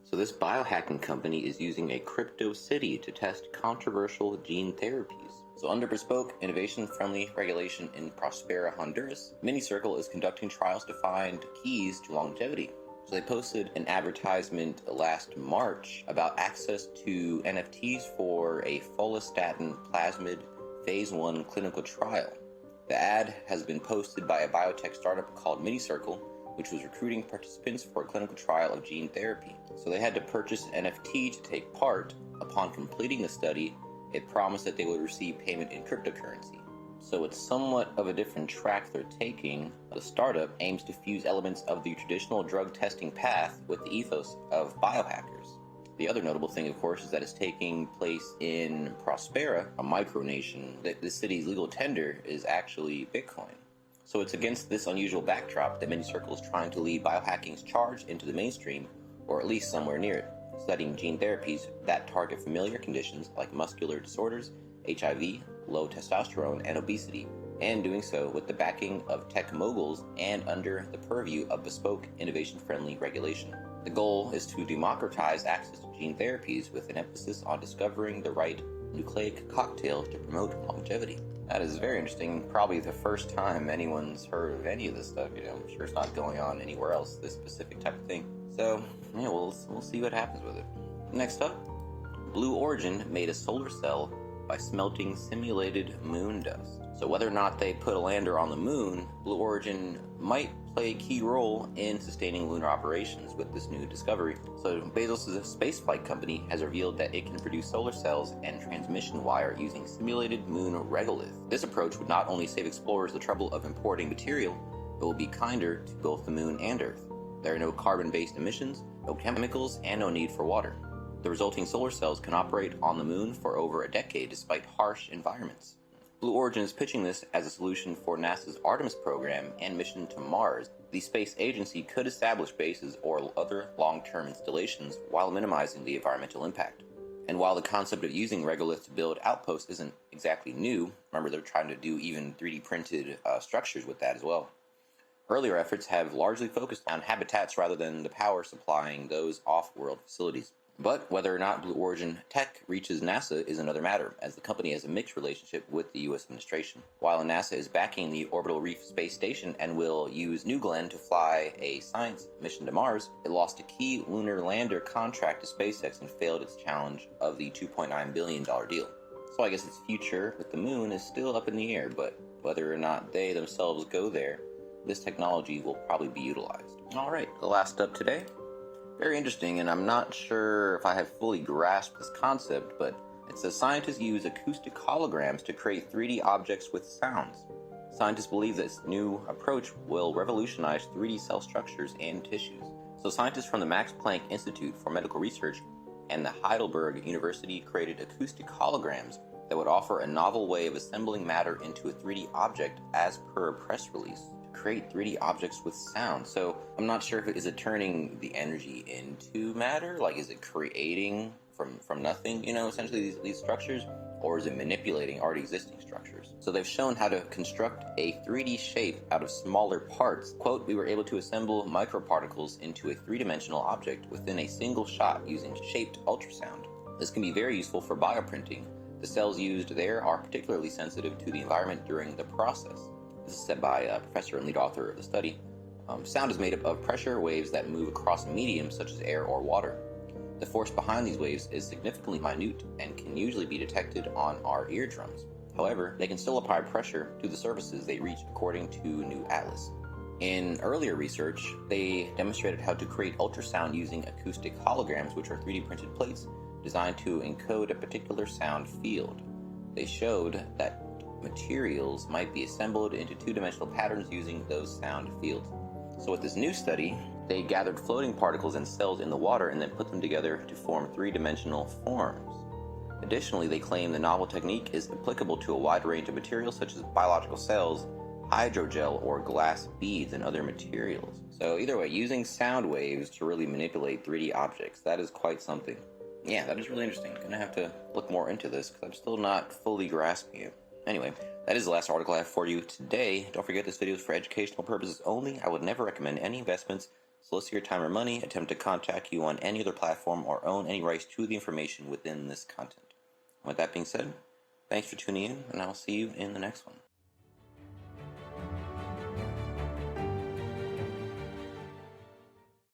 So this biohacking company is using a crypto city to test controversial gene therapies. So under bespoke, innovation-friendly regulation in Prospera, Honduras, MiniCircle is conducting trials to find keys to longevity. So they posted an advertisement last March about access to NFTs for a follistatin plasmid phase 1 clinical trial. The ad has been posted by a biotech startup called MiniCircle, which was recruiting participants for a clinical trial of gene therapy. So they had to purchase an NFT to take part. Upon completing the study, it promised that they would receive payment in cryptocurrency. So it's somewhat of a different track they're taking. The startup aims to fuse elements of the traditional drug testing path with the ethos of biohackers. The other notable thing, of course, is that it's taking place in Prospera, a micronation. The city's legal tender is actually Bitcoin. So it's against this unusual backdrop that MiniCircle is trying to lead biohacking's charge into the mainstream, or at least somewhere near it, studying gene therapies that target familiar conditions like muscular disorders, HIV, low testosterone, and obesity, and doing so with the backing of tech moguls and under the purview of bespoke, innovation-friendly regulation. The goal is to democratize access to gene therapies with an emphasis on discovering the right nucleic cocktail to promote longevity. That is very interesting. Probably the first time anyone's heard of any of this stuff. I'm sure it's not going on anywhere else, this specific type of thing. So, yeah, we'll see what happens with it. Next up, Blue Origin made a solar cell by smelting simulated moon dust. So whether or not they put a lander on the moon, Blue Origin might play a key role in sustaining lunar operations with this new discovery. So Bezos' spaceflight company has revealed that it can produce solar cells and transmission wire using simulated moon regolith. This approach would not only save explorers the trouble of importing material, but will be kinder to both the moon and Earth. There are no carbon-based emissions, no chemicals, and no need for water. The resulting solar cells can operate on the moon for over a decade despite harsh environments. Blue Origin is pitching this as a solution for NASA's Artemis program and mission to Mars. The space agency could establish bases or other long-term installations while minimizing the environmental impact. And while the concept of using regolith to build outposts isn't exactly new, remember they're trying to do even 3D printed structures with that as well. Earlier efforts have largely focused on habitats rather than the power supplying those off-world facilities. But whether or not Blue Origin tech reaches NASA is another matter, as the company has a mixed relationship with the U.S. administration. While NASA is backing the Orbital Reef Space Station and will use New Glenn to fly a science mission to Mars, it lost a key lunar lander contract to SpaceX and failed its challenge of the $2.9 billion deal. So I guess its future with the moon is still up in the air, but whether or not they themselves go there, this technology will probably be utilized. Alright, the last up today. Very interesting, and I'm not sure if I have fully grasped this concept, but it says scientists use acoustic holograms to create 3D objects with sounds. Scientists believe this new approach will revolutionize 3D cell structures and tissues. So scientists from the Max Planck Institute for Medical Research and the Heidelberg University created acoustic holograms that would offer a novel way of assembling matter into a 3D object as per a press release. Create 3D objects with sound. So I'm not sure if it is turning the energy into matter, like is it creating from nothing, essentially these structures, or is it manipulating already existing structures? So they've shown how to construct a 3D shape out of smaller parts. Quote, we were able to assemble microparticles into a three-dimensional object within a single shot using shaped ultrasound. This can be very useful for bioprinting. The cells used there are particularly sensitive to the environment during the process. This is said by a professor and lead author of the study. Sound is made up of pressure waves that move across a medium such as air or water. The force behind these waves is significantly minute and can usually be detected on our eardrums. However, they can still apply pressure to the surfaces they reach according to New Atlas. In earlier research, they demonstrated how to create ultrasound using acoustic holograms, which are 3D printed plates designed to encode a particular sound field. They showed that materials might be assembled into two-dimensional patterns using those sound fields. So with this new study, they gathered floating particles and cells in the water and then put them together to form three-dimensional forms. Additionally, they claim the novel technique is applicable to a wide range of materials such as biological cells, hydrogel, or glass beads and other materials. So either way, using sound waves to really manipulate 3D objects, that is quite something. Yeah, that is really interesting. I'm gonna have to look more into this because I'm still not fully grasping it. Anyway, that is the last article I have for you today. Don't forget this video is for educational purposes only. I would never recommend any investments, solicit your time or money, attempt to contact you on any other platform, or own any rights to the information within this content. With that being said, thanks for tuning in, and I'll see you in the next one.